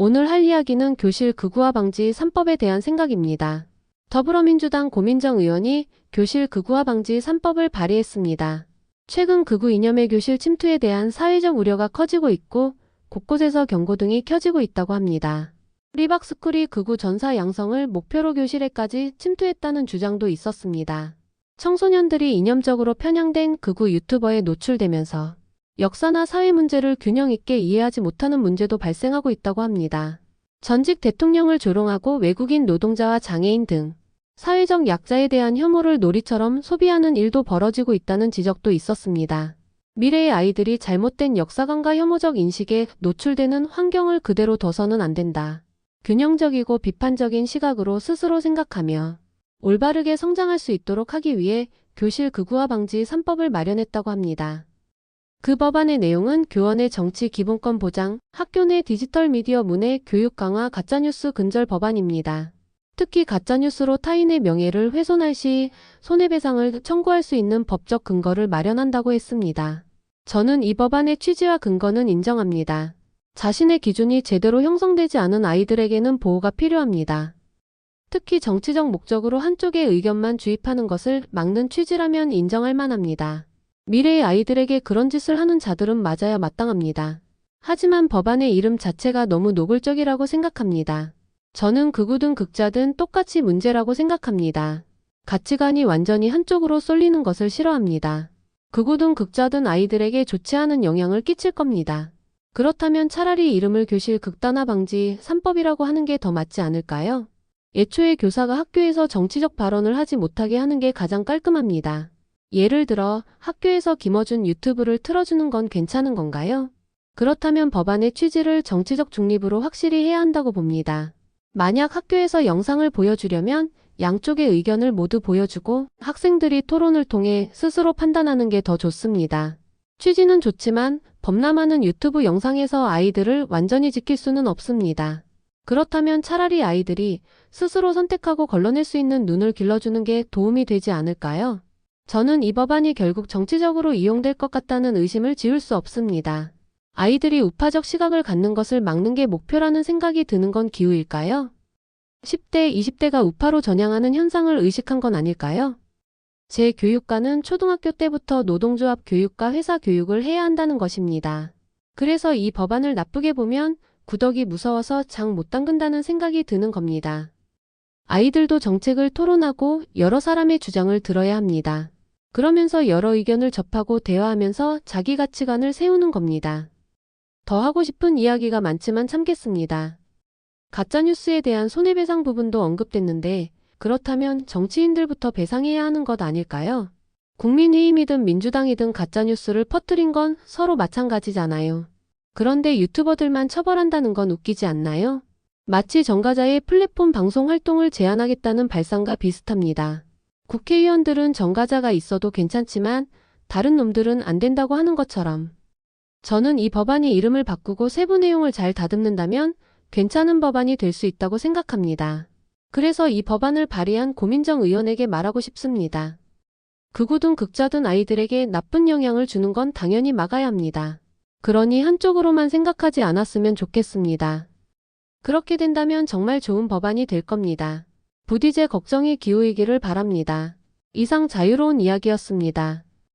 오늘 할 이야기는 교실 극우화 방지 3법에 대한 생각입니다. 더불어민주당 고민정 의원이 교실 극우화 방지 3법을 발의했습니다. 최근 극우 이념의 교실 침투에 대한 사회적 우려가 커지고 있고 곳곳에서 경고등이 켜지고 있다고 합니다. 프리박스쿨이 극우 전사 양성을 목표로 교실에까지 침투했다는 주장도 있었습니다. 청소년들이 이념적으로 편향된 극우 유튜버에 노출되면서 역사나 사회 문제를 균형 있게 이해하지 못하는 문제도 발생하고 있다고 합니다. 전직 대통령을 조롱하고 외국인 노동자와 장애인 등 사회적 약자에 대한 혐오를 놀이처럼 소비하는 일도 벌어지고 있다는 지적도 있었습니다. 미래의 아이들이 잘못된 역사관과 혐오적 인식에 노출되는 환경을 그대로 둬서는 안 된다. 균형적이고 비판적인 시각으로 스스로 생각하며 올바르게 성장할 수 있도록 하기 위해 교실 극우화 방지 3법을 마련했다고 합니다. 그 법안의 내용은 교원의 정치 기본권 보장, 학교 내 디지털 미디어 문해 교육 강화 가짜뉴스 근절 법안입니다. 특히 가짜뉴스로 타인의 명예를 훼손할 시 손해배상을 청구할 수 있는 법적 근거를 마련한다고 했습니다. 저는 이 법안의 취지와 근거는 인정합니다. 자신의 기준이 제대로 형성되지 않은 아이들에게는 보호가 필요합니다. 특히 정치적 목적으로 한쪽의 의견만 주입하는 것을 막는 취지라면 인정할 만합니다. 미래의 아이들에게 그런 짓을 하는 자들은 맞아야 마땅합니다. 하지만 법안의 이름 자체가 너무 노골적이라고 생각합니다. 저는 극우든 극자든 똑같이 문제라고 생각합니다. 가치관이 완전히 한쪽으로 쏠리는 것을 싫어합니다. 극우든 극자든 아이들에게 좋지 않은 영향을 끼칠 겁니다. 그렇다면 차라리 이름을 교실 극단화 방지 3법이라고 하는 게 더 맞지 않을까요? 애초에 교사가 학교에서 정치적 발언을 하지 못하게 하는 게 가장 깔끔합니다. 예를 들어 학교에서 김어준 유튜브를 틀어주는 건 괜찮은 건가요? 그렇다면 법안의 취지를 정치적 중립으로 확실히 해야 한다고 봅니다. 만약 학교에서 영상을 보여주려면 양쪽의 의견을 모두 보여주고 학생들이 토론을 통해 스스로 판단하는 게 더 좋습니다. 취지는 좋지만 범람하는 유튜브 영상에서 아이들을 완전히 지킬 수는 없습니다. 그렇다면 차라리 아이들이 스스로 선택하고 걸러낼 수 있는 눈을 길러주는 게 도움이 되지 않을까요? 저는 이 법안이 결국 정치적으로 이용될 것 같다는 의심을 지울 수 없습니다. 아이들이 우파적 시각을 갖는 것을 막는 게 목표라는 생각이 드는 건 기우일까요? 10대, 20대가 우파로 전향하는 현상을 의식한 건 아닐까요? 제 교육과는 초등학교 때부터 노동조합 교육과 회사 교육을 해야 한다는 것입니다. 그래서 이 법안을 나쁘게 보면 구더기 무서워서 장 못 담근다는 생각이 드는 겁니다. 아이들도 정책을 토론하고 여러 사람의 주장을 들어야 합니다. 그러면서 여러 의견을 접하고 대화하면서 자기 가치관을 세우는 겁니다. 더 하고 싶은 이야기가 많지만 참겠습니다. 가짜뉴스에 대한 손해배상 부분도 언급됐는데 그렇다면 정치인들부터 배상해야 하는 것 아닐까요? 국민의힘이든 민주당이든 가짜뉴스를 퍼뜨린 건 서로 마찬가지잖아요. 그런데 유튜버들만 처벌한다는 건 웃기지 않나요? 마치 정가자의 플랫폼 방송 활동을 제한하겠다는 발상과 비슷합니다. 국회의원들은 정가자가 있어도 괜찮지만 다른 놈들은 안 된다고 하는 것처럼 저는 이 법안이 이름을 바꾸고 세부 내용을 잘 다듬는다면 괜찮은 법안이 될 수 있다고 생각합니다. 그래서 이 법안을 발의한 고민정 의원에게 말하고 싶습니다. 극우든 극자든 아이들에게 나쁜 영향을 주는 건 당연히 막아야 합니다. 그러니 한쪽으로만 생각하지 않았으면 좋겠습니다. 그렇게 된다면 정말 좋은 법안이 될 겁니다. 부디 제 걱정이 기우이기를 바랍니다. 이상 자유로운 이야기였습니다.